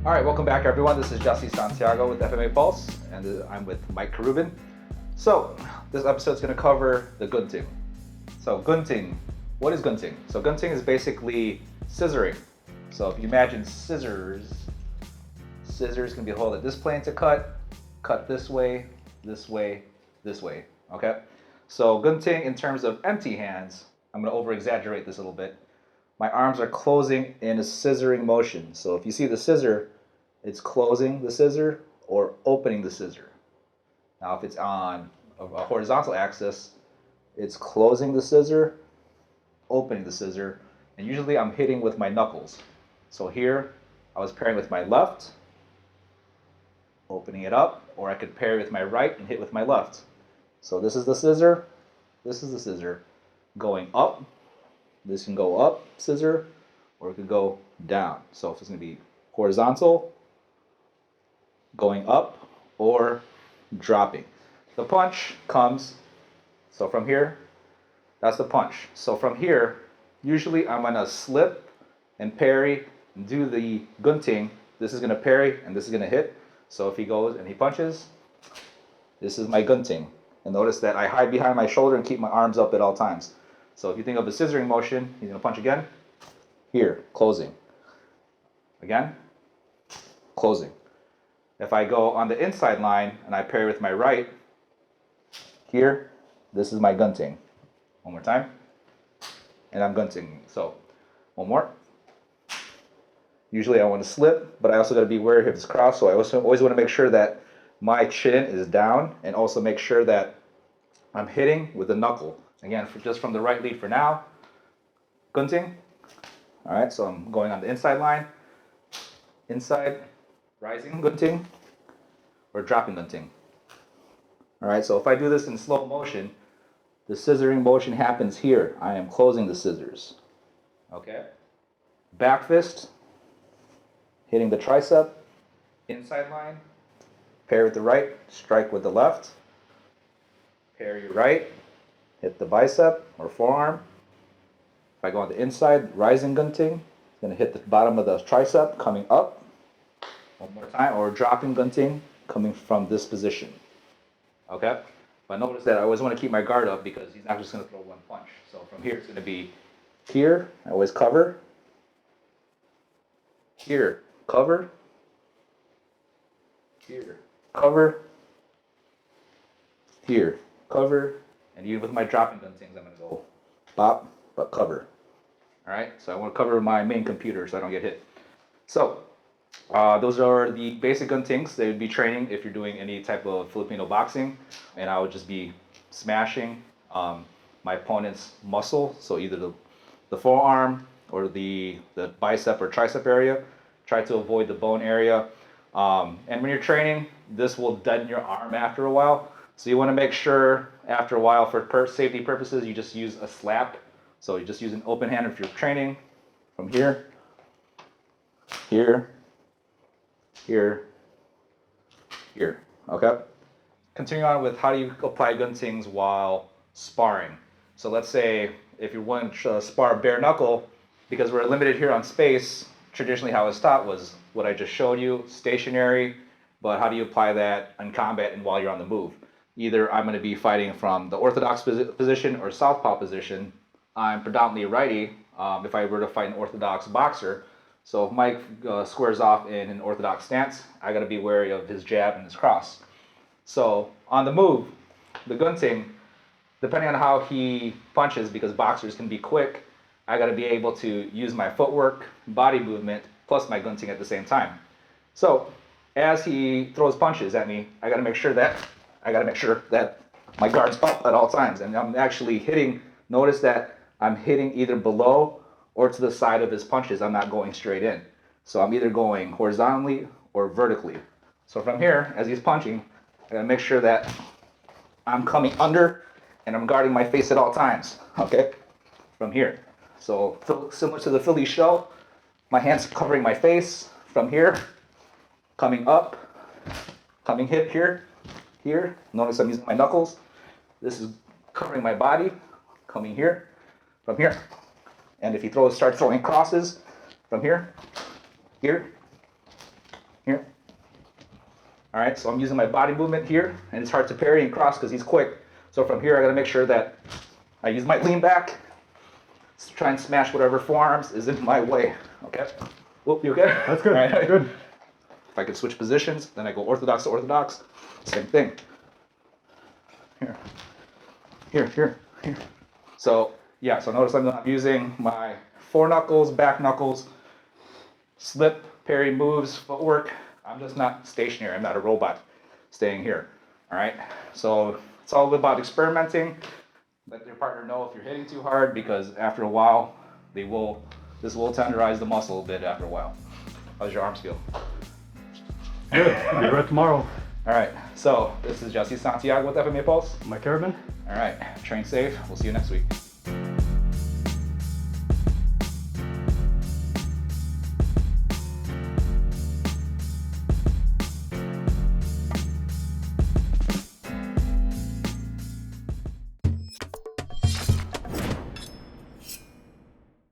All right, welcome back everyone. This is Jesse Santiago with FMA Pulse, and I'm with Mike Karubin. So this episode is going to cover the gunting. So gunting, what is gunting? So gunting is basically scissoring. So if you imagine scissors can be held at this plane to cut this way, this way, this way, okay? So gunting in terms of empty hands, I'm going to over exaggerate this a little bit. My arms are closing in a scissoring motion. So if you see the scissor, it's closing the scissor or opening the scissor. Now if it's on a horizontal axis, it's closing the scissor, opening the scissor, and usually I'm hitting with my knuckles. So here, I was pairing with my left, opening it up, or I could pair with my right and hit with my left. So this is the scissor, this is the scissor, going up. This can go up, scissor, or it could go down. So if it's going to be horizontal, going up, or dropping. The punch comes, so from here, that's the punch. So from here, usually I'm going to slip and parry and do the gunting. This is going to parry and this is going to hit. So if he goes and he punches, this is my gunting. And notice that I hide behind my shoulder and keep my arms up at all times. So if you think of a scissoring motion, he's going to punch again. Here, closing. Again, closing. If I go on the inside line and I parry with my right, here, this is my gunting. One more time. And I'm gunting. So, one more. Usually I want to slip, but I also got to be wary of hips crossed. So I also always want to make sure that my chin is down and also make sure that I'm hitting with the knuckle. Again, just from the right lead for now. Gunting. All right, so I'm going on the inside line. Inside, rising gunting, or dropping gunting. All right, so if I do this in slow motion, the scissoring motion happens here. I am closing the scissors. Okay. Back fist, hitting the tricep, inside line, pair with the right, strike with the left, pair your right, hit the bicep or forearm. If I go on the inside, rising gunting, going to hit the bottom of the tricep, coming up. One more time, or dropping gunting, coming from this position. Okay? But notice that I always want to keep my guard up because he's not just going to throw one punch. So from here, it's going to be here, I always cover. Here, cover. Here, cover. Here, cover. And even with my dropping guntings, I'm going to go bop, but cover. All right? So I want to cover my main computer so I don't get hit. So those are the basic guntings they would be training if you're doing any type of Filipino boxing. And I would just be smashing my opponent's muscle, so either the forearm or the bicep or tricep area. Try to avoid the bone area. And when you're training, this will deaden your arm after a while. So you want to make sure after a while, for safety purposes, you just use a slap. So you just use an open hand if you're training from here, here, here, here, okay? Continuing on with how do you apply guntings while sparring. So let's say if you want to spar bare knuckle, because we're limited here on space, traditionally how it's taught was what I just showed you, stationary, but how do you apply that in combat and while you're on the move? Either I'm going to be fighting from the orthodox position or southpaw position. I'm predominantly righty if I were to fight an orthodox boxer. So if Mike squares off in an orthodox stance, I got to be wary of his jab and his cross. So on the move, the gunting, depending on how he punches, because boxers can be quick, I got to be able to use my footwork, body movement, plus my gunting at the same time. So as he throws punches at me, I got to make sure that my guard's up at all times, and I'm actually hitting. Notice that I'm hitting either below or to the side of his punches. I'm not going straight in. So I'm either going horizontally or vertically. So from here, as he's punching, I gotta make sure that I'm coming under and I'm guarding my face at all times, okay? From here. So similar to the Philly show, my hands covering my face from here, coming up, coming hip here, here. Notice I'm using my knuckles. This is covering my body, coming here, from here. And if he starts throwing crosses from here, here, here. All right, so I'm using my body movement here, and it's hard to parry and cross because he's quick. So from here, I gotta make sure that I use my lean back to try and smash whatever forearms is in my way. Okay. Whoop, you okay? That's good. All right. Good. If I can switch positions, then I go orthodox to orthodox. Same thing. Here, here, here, here. So yeah, so notice I'm not using my fore knuckles, back knuckles, slip, parry moves, footwork. I'm just not stationary. I'm not a robot staying here. All right. So it's all about experimenting. Let your partner know if you're hitting too hard, because after a while, this will tenderize the muscle a bit after a while. How's your arms feel? Good. Be right tomorrow. All right. So this is Jesse Santiago with FMA Pulse. My Carabin. All right. Train safe. We'll see you next week.